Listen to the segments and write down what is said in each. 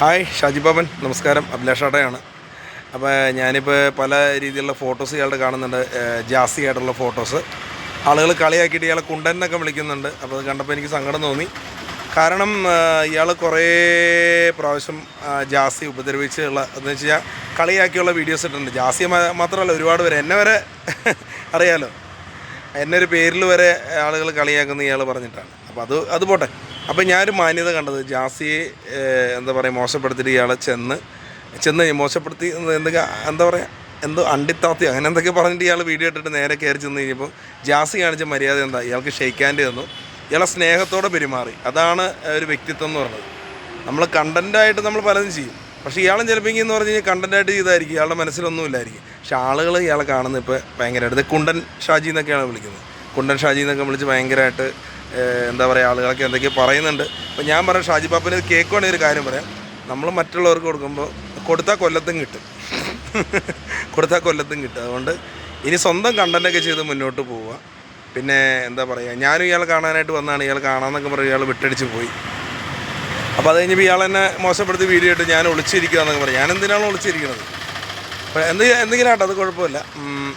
Hi Shaji ബാബൻ, നമസ്കാരം. അഭിലാഷാട്ടയാണ്. അപ്പോൾ ഞാനിപ്പോൾ പല രീതിയിലുള്ള ഫോട്ടോസ് ഇയാളുടെ കാണുന്നുണ്ട്, ജാസി ആയിട്ടുള്ള ഫോട്ടോസ്. ആളുകൾ കളിയാക്കിയിട്ട് ഇയാളെ കുണ്ടൻ എന്നൊക്കെ വിളിക്കുന്നുണ്ട്. അപ്പോൾ അത് കണ്ടപ്പോൾ എനിക്ക് സങ്കടം തോന്നി. കാരണം ഇയാൾ കുറേ പ്രാവശ്യം ജാസി ഉപദ്രവിച്ചുള്ള എന്ന് വെച്ച് കഴിഞ്ഞാൽ കളിയാക്കിയുള്ള വീഡിയോസ് ഇട്ടിട്ടുണ്ട്. ജാസി മാത്രമല്ല, ഒരുപാട് പേര് എന്നെ വരെ അറിയാലോ, എന്നെ ഒരു പേരിൽ വരെ ആളുകൾ കളിയാക്കുന്ന ഇയാൾ പറഞ്ഞിട്ടാണ്. അപ്പോൾ അത് പോട്ടെ. അപ്പോൾ ഞാനൊരു മാന്യത കണ്ടത്, ജാസിയെ എന്താ പറയുക മോശപ്പെടുത്തിയിട്ട് ഇയാളെ ചെന്ന് മോശപ്പെടുത്തി എന്താ പറയുക എന്തോ അണ്ടിത്താത്തി അങ്ങനെ എന്തൊക്കെ പറഞ്ഞിട്ട് ഇയാൾ വീഡിയോ ഇട്ടിട്ട് നേരെ കയറി ചെന്ന് കഴിഞ്ഞപ്പോൾ ജാസി കാണിച്ച മര്യാദ എന്താ, ഇയാൾക്ക് ഷെയ്ക്ക് ഹാൻഡ് തന്നു, ഇയാളെ സ്നേഹത്തോടെ പെരുമാറി. അതാണ് ഒരു വ്യക്തിത്വം എന്ന് പറയുന്നത്. നമ്മൾ കണ്ടൻറ്റായിട്ട് നമ്മൾ പലതും ചെയ്യും, പക്ഷേ ഇയാളും ചിലപ്പോൾ എന്ന് പറഞ്ഞു കഴിഞ്ഞാൽ കണ്ടൻറ്റായിട്ട് ചെയ്തായിരിക്കും, ഇയാളുടെ മനസ്സിലൊന്നും ഇല്ലായിരിക്കും. പക്ഷേ ആളുകൾ ഇയാളെ കാണുന്നത് ഇപ്പോൾ ഭയങ്കരമായിട്ട് കുണ്ടൻ ഷാജി എന്നൊക്കെയാണ് വിളിക്കുന്നത്. കുണ്ടൻ ഷാജി എന്നൊക്കെ വിളിച്ച് ഭയങ്കരമായിട്ട് എന്താ പറയുക ആളുകളൊക്കെ എന്തൊക്കെയോ പറയുന്നുണ്ട്. അപ്പോൾ ഞാൻ പറയാം, ഷാജി പാപ്പന് ഇത് കേൾക്കുവാണെങ്കിൽ ഒരു കാര്യം പറയാം, നമ്മൾ മറ്റുള്ളവർക്ക് കൊടുത്താൽ കൊല്ലത്തും കിട്ടും. അതുകൊണ്ട് ഇനി സ്വന്തം കണ്ടൻറ്റൊക്കെ ചെയ്ത് മുന്നോട്ട് പോവുക. പിന്നെ എന്താ പറയുക, ഞാനും ഇയാളെ കാണാനായിട്ട് വന്നതാണ്, ഇയാൾ കാണാമെന്നൊക്കെ പറയും, ഇയാൾ വിട്ടടിച്ച് പോയി. അപ്പോൾ അത് കഴിഞ്ഞപ്പോൾ ഇയാൾ എന്നെ മോശപ്പെടുത്തി വീഡിയോ ഇട്ട് ഞാൻ ഒളിച്ചിരിക്കുക എന്നൊക്കെ പറയും. ഞാൻ എന്തിനാണ് ഒളിച്ചിരിക്കുന്നത്? അപ്പോൾ എന്തെങ്കിലും ആട്ടോ, അത് കുഴപ്പമില്ല.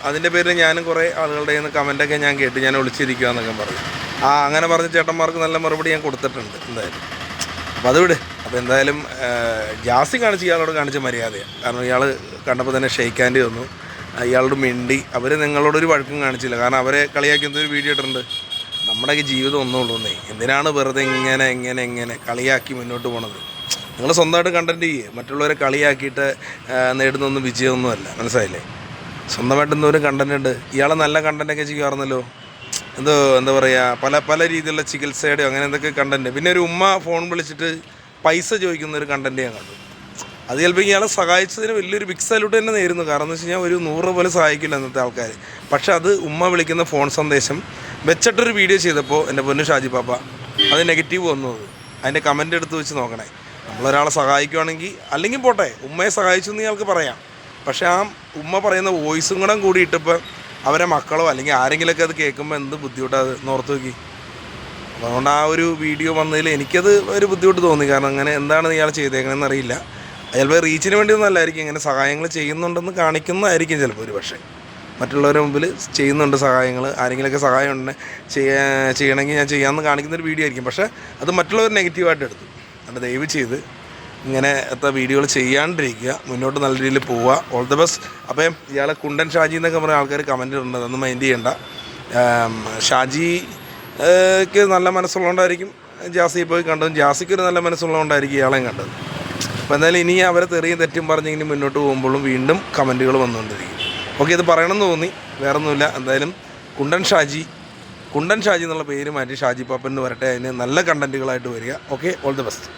അതിൻ്റെ പേരിൽ ഞാനും കുറേ ആളുകളുടെ കയ്യിൽ നിന്ന് കമൻറ്റൊക്കെ ഞാൻ കേട്ട് ഞാൻ ഒളിച്ചിരിക്കുക എന്നൊക്കെ പറയും. അങ്ങനെ പറഞ്ഞ് ചേട്ടന്മാർക്ക് നല്ല മറുപടി ഞാൻ കൊടുത്തിട്ടുണ്ട് എന്തായാലും. അപ്പോൾ അത് വിട്. അപ്പോൾ എന്തായാലും ജാസി കാണിച്ച് ഇയാളോട് കാണിച്ച മര്യാദയാണ്. കാരണം ഇയാൾ കണ്ടപ്പോൾ തന്നെ ഷെയ്ക്ക് ഹാൻഡ് തന്നു, ഇയാളോട് മിണ്ടി. അവർ നിങ്ങളോടൊരു വഴക്കും കാണിച്ചില്ല, കാരണം അവരെ കളിയാക്കി എന്തൊരു വീഡിയോ ഇട്ടിട്ടുണ്ട്. നമ്മുടെയൊക്കെ ജീവിതം ഒന്നുള്ളൂ എന്നേ, എന്തിനാണ് വെറുതെ ഇങ്ങനെ കളിയാക്കി മുന്നോട്ട് പോണത്? നിങ്ങൾ സ്വന്തമായിട്ട് കണ്ടൻറ്റ് ചെയ്യുക, മറ്റുള്ളവരെ കളിയാക്കിയിട്ട് നേടുന്നൊന്നും വിജയമൊന്നുമല്ല, മനസ്സിലായില്ലേ? സ്വന്തമായിട്ട് എന്തോരം കണ്ടൻറ്റ് ഉണ്ട്. ഇയാളെ നല്ല കണ്ടൻറ്റൊക്കെ ചെയ്യാറുന്നല്ലോ, എന്താ പറയുക പല രീതിയിലുള്ള ചികിത്സയുടെയോ അങ്ങനെ എന്തൊക്കെ കണ്ടൻറ്റ്. പിന്നെ ഒരു ഉമ്മ ഫോൺ വിളിച്ചിട്ട് പൈസ ചോദിക്കുന്ന ഒരു കണ്ടൻറ്റ് ഞാൻ കണ്ടു. അത് ചിലപ്പോൾ ഇയാളെ സഹായിച്ചതിന് വലിയൊരു ബിഗ് സല്യൂട്ട് തന്നെ നേരുന്നു. കാരണം എന്ന് വെച്ച് കഴിഞ്ഞാൽ ഒരു 100 രൂപ പോലും സഹായിക്കില്ല ഇന്നത്തെ ആൾക്കാർ. പക്ഷേ അത് ഉമ്മ വിളിക്കുന്ന ഫോൺ സന്ദേശം വെച്ചിട്ടൊരു വീഡിയോ ചെയ്തപ്പോൾ എൻ്റെ പൊന്നു ഷാജി പാപ്പ അത് നെഗറ്റീവ് വന്നു. അതിൻ്റെ കമൻറ്റ് എടുത്ത് വെച്ച് നോക്കണേ. നമ്മളൊരാളെ സഹായിക്കുകയാണെങ്കിൽ, അല്ലെങ്കിൽ പോട്ടെ, ഉമ്മയെ സഹായിച്ചു എന്ന് ഇയാൾക്ക് പറയാം. പക്ഷേ ആ ഉമ്മ പറയുന്ന വോയിസും കൂടെ കൂടി ഇട്ടപ്പോൾ അവരെ മക്കളോ അല്ലെങ്കിൽ ആരെങ്കിലുമൊക്കെ അത് കേൾക്കുമ്പോൾ എന്ത് ബുദ്ധിമുട്ടാണ് അത് നോർത്ത് നോക്കി. അതുകൊണ്ട് ആ ഒരു വീഡിയോ വന്നതിൽ എനിക്കത് ഒരു ബുദ്ധിമുട്ട് തോന്നി. കാരണം അങ്ങനെ എന്താണ് ഇയാൾ ചെയ്തേക്കണമെന്ന് അറിയില്ല. ചിലപ്പോൾ റീച്ചിന് വേണ്ടിയൊന്നും അല്ലായിരിക്കും, ഇങ്ങനെ സഹായങ്ങൾ ചെയ്യുന്നുണ്ടെന്ന് കാണിക്കുന്നതായിരിക്കും ചിലപ്പോൾ. ഒരു പക്ഷേ മറ്റുള്ളവരുടെ മുമ്പിൽ ചെയ്യുന്നുണ്ട് സഹായങ്ങൾ, ആരെങ്കിലുമൊക്കെ സഹായം ഉണ്ട് ചെയ്യണമെങ്കിൽ ഞാൻ ചെയ്യാമെന്ന് കാണിക്കുന്നൊരു വീഡിയോ ആയിരിക്കും. പക്ഷേ അത് മറ്റുള്ളവർ നെഗറ്റീവായിട്ട് എടുത്തു. അതുകൊണ്ട് ദയവ് ചെയ്ത് ഇങ്ങനത്തെ വീഡിയോകൾ ചെയ്യാണ്ടിരിക്കുക, മുന്നോട്ട് നല്ല രീതിയിൽ പോവുക. All the best. അപ്പം ഇയാളെ കുണ്ടൻ ഷാജി എന്നൊക്കെ പറഞ്ഞ ആൾക്കാർ കമൻറ്റ് ഇടുന്നുണ്ട്, അതൊന്നും മൈൻഡ് ചെയ്യണ്ട. ഷാജിക്ക് നല്ല മനസ്സുള്ളതുകൊണ്ടായിരിക്കും ജാസിയെ പോയി കണ്ടതും, ജാസിക്കൊരു നല്ല മനസ്സുള്ളതുകൊണ്ടായിരിക്കും ഇയാളെയും കണ്ടത്. അപ്പോൾ എന്തായാലും ഇനി അവരെ തെറിയും തെറ്റും പറഞ്ഞിങ്ങനെ മുന്നോട്ട് പോകുമ്പോഴും വീണ്ടും കമൻറ്റുകൾ വന്നുകൊണ്ടിരിക്കും. ഓക്കെ, ഇത് പറയണമെന്ന് തോന്നി, വേറൊന്നുമില്ല. എന്തായാലും കുണ്ടൻ ഷാജി എന്നുള്ള പേര് മാറ്റി ഷാജി പാപ്പൻ എന്ന് വരട്ടെ. അതിന് നല്ല കണ്ടൻറ്റുകളായിട്ട് വരിക. Okay, all the best.